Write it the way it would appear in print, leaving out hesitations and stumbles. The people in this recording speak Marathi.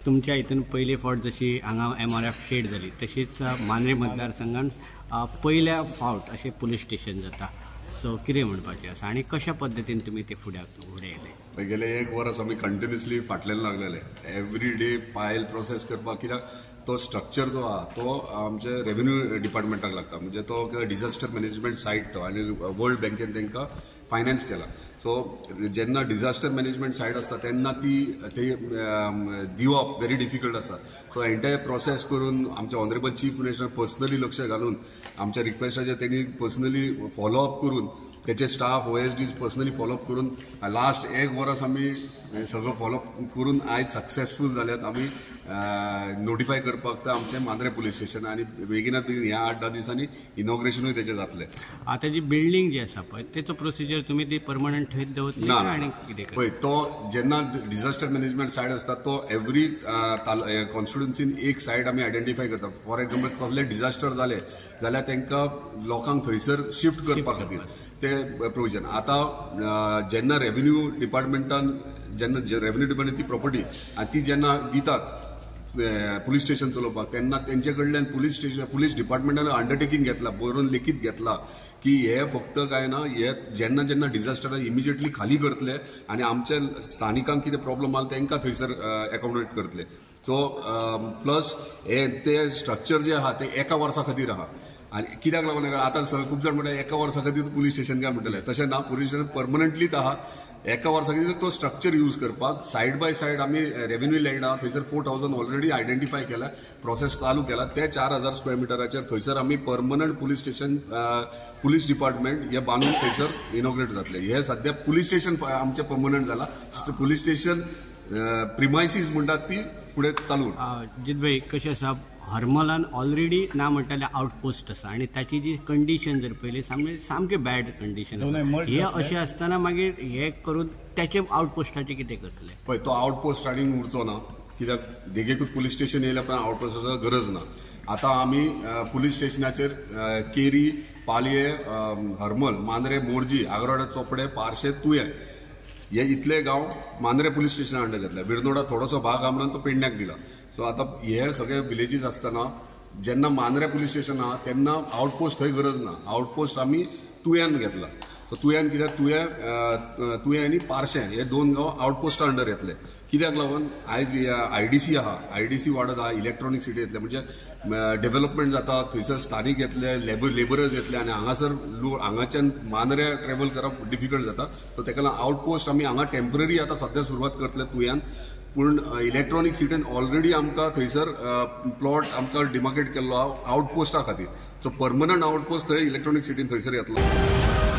तुमच्या इथून पयले फावट जशी हांगा MRF शेड जाली तशीच मांद्रे मतदारसंघात पहिल्या फावट अशें पुलीस स्टेशन जाता. सो कितें म्हणपाचें आसा आनी कशा पद्दतीन तुमी ते फुडें येयले? गेले एक वर्स आमी कंटिन्युअसली फाटल्यान लागलेले. एवरी डे फायल प्रोसेस करपाक, कित्याक तो स्ट्रक्चर जो आहा तो आमचे रेव्हेन्यू डिपार्टमेंटाक लागता. म्हणजे तो डिझास्टर मॅनेजमेंट सायट तो, आनी वर्ल्ड बँकेन तांकां फायनान्स केला. सो जेन्ना डिझास्टर मॅनेजमेंट सायट आसता तेन्ना ती दिवप व्हेरी डिफिकल्ट आसा. सो एंटायर प्रोसेस करून आमचे ऑनरेबल चीफ मिनिस्टर पर्सनली लक्ष घालून आमच्या रिक्वेस्टाचेर त्यांनी पर्सनली फॉलोअप करून त्याचे स्टाफ OSDs पर्सनली फॉलोअप करून लास्ट एक वर्स आमी सगळं फॉलोअप करून आयज सक्सेसफूल जाल्यात. आमी नोटिफाय करपाक आमचे मांद्रे पुलीस स्टेशन आनी बेगिनात बेगीन ह्या 8-10 दिसांनी इनॉग्रेशनूय त्याचे जातले. आता जी बिल्डींग जी आसा पळय तेचो प्रोसिजर तुमी ती परमनंट थंयच दवरतले आनी कितें पळय तो जेन्ना डिझास्टर मॅनेजमेंट सायट आसता तो एवरी कॉन्स्टिट्युन्सीन एक सायट आमी आयडेंटिफाय करता. फॉर एक्झाम्पल कसले डिझास्टर जाले जाल्यार तांकां लोकांक थंयसर शिफ्ट करपा खातीर ते प्रोविजन. आता जेन्ना रेव्हेन्यू डिपार्टमेंटान ती प्रॉपर्टी आनी ती जेन्ना दितात पुलीस स्टेशन चलोवपाक तेन्ना तेंचे कडल्यान पुलीस डिपार्टमेंटान अंडरटेकिंग घेतला, बरोवन लेखीत घेतला की हे फक्त काय ना, हे जेन्ना जेन्ना डिझास्टर इमिजिएटली खाली करतले आनी आमच्या स्थानिकांक कितें प्रॉब्लम आहा तांकां थंयसर एकोमोडेट करतले. सो प्लस हे ते स्ट्रक्चर जे आहा ते एका वर्सा खातीर आहा. आनी कित्याक लागून आतां खूब जाण म्हणटा एका वर्सा खातीर पुलीस स्टेशन काय म्हणटले, तशें ना. पुलीस स्टेशन परमनंटलीच आहा. एका वर्सा खातीर तो स्ट्रक्चर यूज करपाक सायड बाय सायड आमी रेव्हेन्यू लँड आहा थंयसर 4000 ऑलरेडी आयडेंटिफाय केला, प्रोसेस चालू केला. ते 4000 स्क्वेअर मिटराचेर थंयसर आमी permanent police station police department हे बांदून थंयसर इनॉग्रेट जातले. हे सध्या पुलीस स्टेशन आमचे परमनंट जाला. पुलीस स्टेशन प्रिमायसीस म्हणटात ती फुडें चालू. जितभाई कशें आसा, हरमलान ऑलरेडी ना म्हणटाले आउटपोस्ट आसा आनी ताची जी कंडिशन जर पयली सामके बॅड कंडिशन आसा. हे अशें आसतना मागीर हे करून त्याचे आउटपोस्टाचे कितें करतले? पळय तो आउटपोस्ट आनीक उरचो ना, कित्याक देगेकूच पुलीस स्टेशन येयल्या पण आउटपोस्टाचो गरज ना. आतां आमी पुलीस स्टेशनाचेर केरी, पालये, हरमल, मांद्रे, मोर्जी, आग्रोडे, चोपडे, पार्शे, तुये हे इतले गांव मांद्रे पुलीस स्टेशना अंडर घेतले. बिरनोडा थोडोसो भाग आमरान तो पेडण्याक दिला. सो आतां हे सगळे विलेजीस आसतना जेन्ना मांद्रे पुलीस स्टेशन आहा तेन्ना आउटपोस्ट थंय गरज ना. आउटपोस्ट आमी तुयेन घेतला. सो तुयेन कित्याक तुये आनी पार्शे हे 2 गांव आउटपोस्टा अंडर येतले. कित्याक लागून आयज IDC आहा, IDC वाडत आहा, इलेक्ट्रॉनिक सिटी येतले, म्हणजे डेव्हलपमेंट जाता, थंयसर स्थानीक येतले, लेबरर्स येतले आनी हांगासर हांगाच्यान मांद्रे ट्रॅव्हल करप डिफिकल्ट जाता. सो तेका लागून आउटपोस्ट आमी हांगा टेम्पररी आतां सध्या सुरवात करतले तुयेन. पूण इलेक्ट्रॉनिक सिटीन ऑलरेडी आमकां थंयसर प्लॉट आमकां डिमार्केट केल्लो आहा आउटपोस्टा खातीर. सो परमनंट आउटपोस्ट थंय इलेक्ट्रॉनिक सिटीन थंयसर येतलो.